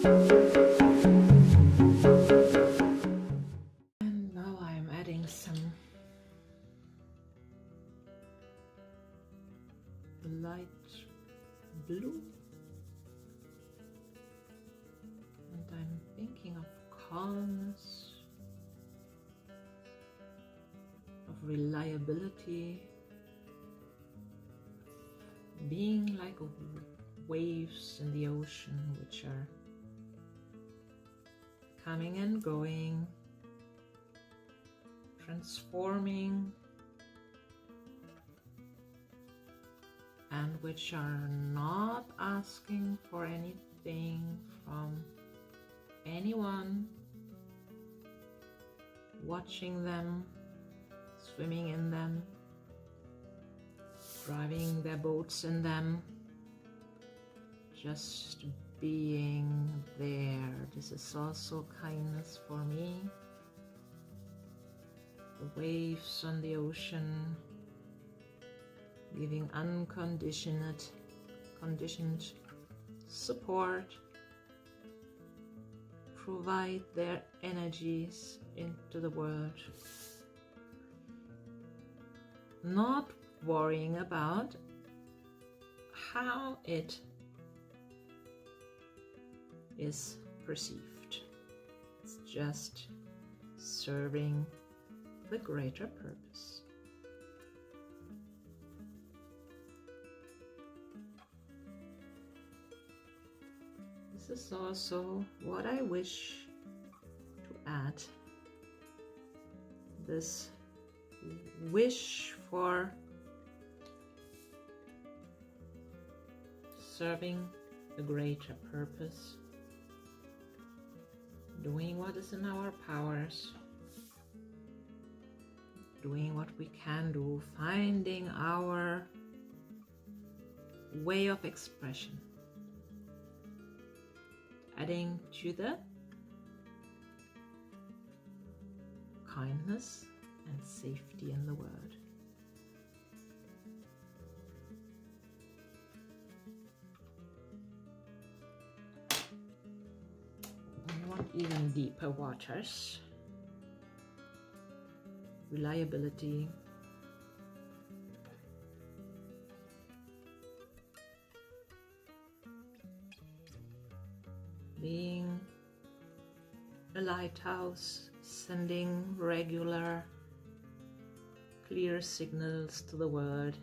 And now I'm adding some light blue, and I'm thinking of calmness, of reliability, being like waves in the ocean which are coming and going, transforming, and which are not asking for anything from anyone, watching them, swimming in them, driving their boats in them, just being there. This is also kindness for me. The waves on the ocean, giving conditioned support, provide their energies into the world, not worrying about how it is perceived. It's just serving the greater purpose. This is also what I wish to add. This wish for serving a greater purpose, doing what is in our powers, doing what we can do, finding our way of expression, adding to the kindness and safety in the world. I want even deeper waters, reliability, being a lighthouse, sending regular, clear signals to the world.